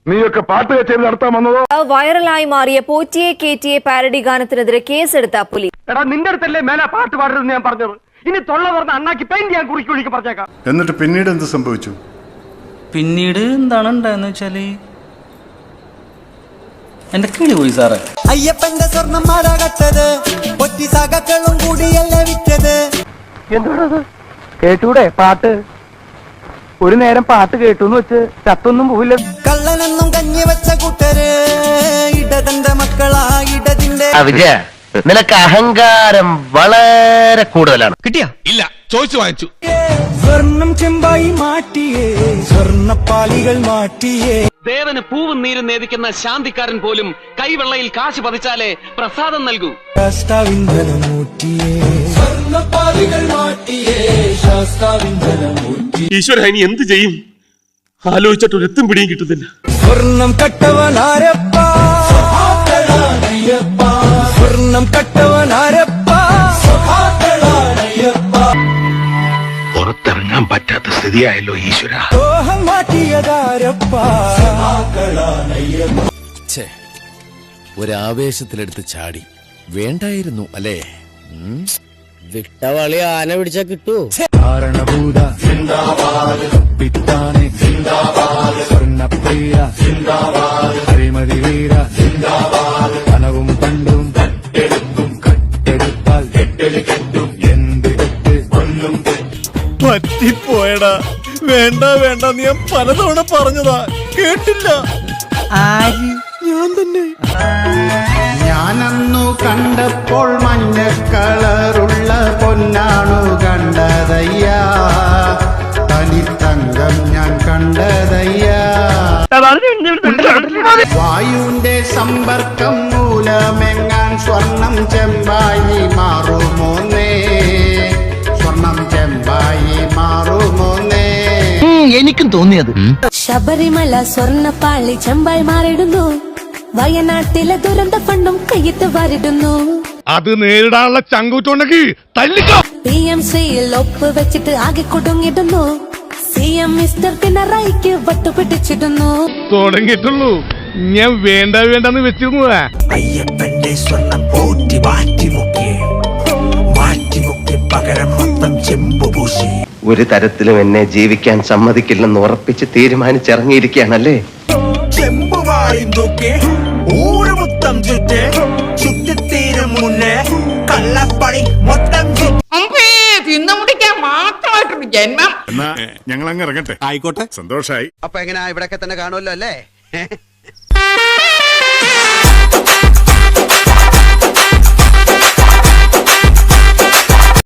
നീയൊക്കെ പാട്ട് കച്ചേരി നടത്താൻ വന്നതോ? വൈറലായി മാറിയ പോറ്റിയെ കേറ്റിയെ പാരഡി ഗാനത്തിനെതിരെ കേസെടുത്ത പോലീസ്. എടാ നിന്റെ അടുത്തല്ലേ മേലെ പാട്ട് പാടരുതെന്ന് ഞാൻ പറഞ്ഞത്. ഇനി തൊള്ള പറഞ്ഞ അണ്ണാക്കി പെയിന്റ് ഞാൻ കുറിക്കുഴിക്ക് പറഞ്ഞേക്കാം. എന്നിട്ട് പിന്നീട് എന്ത് സംഭവിച്ചു? പിന്നീട് എന്താണ് ഉണ്ടായെന്ന് വെച്ചാല് എന്റെ കിളി പോയി സാറേ. അയ്യപ്പന്റെ സ്വർണ്ണം മാറാകട്ടത് പൊറ്റി സകക്കളും കൂടിയല്ല വിറ്റത്. എന്തുകൊണ്ടത് കേട്ടൂടെ പാട്ട്? ഒരു നേരം പാട്ട് കേട്ടൂന്ന് വെച്ച് ചത്തൊന്നും പോവില്ല. കള്ളനെന്നും കഞ്ഞി വെച്ച കൂട്ടര് ഇടതന്റെ മക്കളാ ഇടതിന്റെ. വിജയ, നിനക്ക് അഹങ്കാരം വളരെ കൂടുതലാണ്. കിട്ടിയാ? ഇല്ല, ചോദിച്ചു വാങ്ങിച്ചു. സ്വർണം ചെമ്പായി മാറ്റിയേ, സ്വർണ്ണപ്പാളികൾ മാറ്റിയേ. ദേവന് പൂവും നീരും നേദിക്കുന്ന ശാന്തിക്കാരൻ പോലും കൈവെള്ളയിൽ കാശ് പതിച്ചാലേ പ്രസാദം നൽകൂ. ഈശ്വര, ഇനി എന്ത് ചെയ്യും? ആലോചിച്ചിട്ട് ഒരെത്തും പിടിയും കിട്ടുന്നില്ല. സ്വർണം കട്ടവനാരപ്പ, സ്വർണം കട്ടവനാരപ്പ. പുറത്തിറങ്ങാൻ പറ്റാത്ത സ്ഥിതിയായല്ലോ ഈശ്വര. ദോഹം മാറ്റിയതാരപ്പ. ഒരാവേശത്തിലെടുത്ത് ചാടി വേണ്ടായിരുന്നു അല്ലേ? വിട്ടവളി ആന പിടിച്ചാ കിട്ടൂ. കാരണഭൂത സിന്ദാബാദ്, പിത്താനെ സിന്ദാബാദ്, സ്വർണ്ണപ്രിയ സിന്ദാബാദ്, അഴിമതി വീര സിന്ദാബാദ്, കനവും പണ്ടും കട്ടെടുക്കും, കട്ടെടുത്താൽ കെട്ടല് കെട്ടും, എന്ത് കെട്ട് കൊല്ലും. പറ്റിപ്പോയടാ. വേണ്ട വേണ്ട, നീ ഞാൻ പലതവണ പറഞ്ഞതാ, കേട്ടില്ല. ആര്? ഞാൻ തന്നെ. ഞാനന്നു കണ്ടപ്പോൾ മഞ്ഞ കളറുള്ള പൊന്നാണു കണ്ടതയ്യാ, തനിത്തങ്കം ഞാൻ കണ്ടതയ്യാ. വായുവിന്റെ സമ്പർക്കം മൂലമെങ്ങാൻ സ്വർണം ചെമ്പായി മാറുമോന്നേ, സ്വർണം ചെമ്പായി മാറുമോന്നേ. എനിക്കും തോന്നിയത് ശബരിമല സ്വർണ്ണപ്പാളി ചെമ്പായി മാറിടുന്നു. വയനാട്ടിലെ ദുരന്ത ഫണ്ടും കയ്യിട്ട് വരിടുന്നു. അത് നേരിടാനുള്ള ചങ്കൂറ്റുണ്ടെങ്കിൽ തല്ലിക്കോ. PMCയിൽ ഒപ്പ് വെച്ചിട്ട് ആകെ കൊടുങ്ങിടുന്നു. CM മിസ്റ്റർ പിണറായിക്ക് വട്ടുപിടിച്ചിടുന്നു. തുടങ്ങിയിട്ടുള്ളൂ, ഞാൻ വേണ്ട വേണ്ടെന്ന് വെച്ചിരുന്നതാ. അയ്യപ്പന്റെ സ്വർണം പോറ്റി മാറ്റിമുക്കി, മാറ്റിമുക്കി പകരം മൊത്തം ചെമ്പുപൂശി. ഒരു തരത്തിലും എന്നെ ജീവിക്കാൻ സമ്മതിക്കില്ലെന്ന് ഉറപ്പിച്ച് തീരുമാനിച്ചിറങ്ങിയിരിക്കുകയാണല്ലേ. ചെമ്പുവായും തൂക്കി ഊര് മൊത്തം ചുറ്റേ, ചുറ്റിത്തീരും മുന്നേ കള്ളപ്പണി മൊത്തം തിന്നു മുടിക്കാൻ മാത്രമായിട്ടൊരു ജന്മം. ഞങ്ങൾ അങ്ങ് ഇറങ്ങട്ടെ. ആയിക്കോട്ടെ, സന്തോഷായി. അപ്പൊ എങ്ങനെയാ, ഇവിടെയൊക്കെ തന്നെ കാണുമല്ലോ അല്ലേ?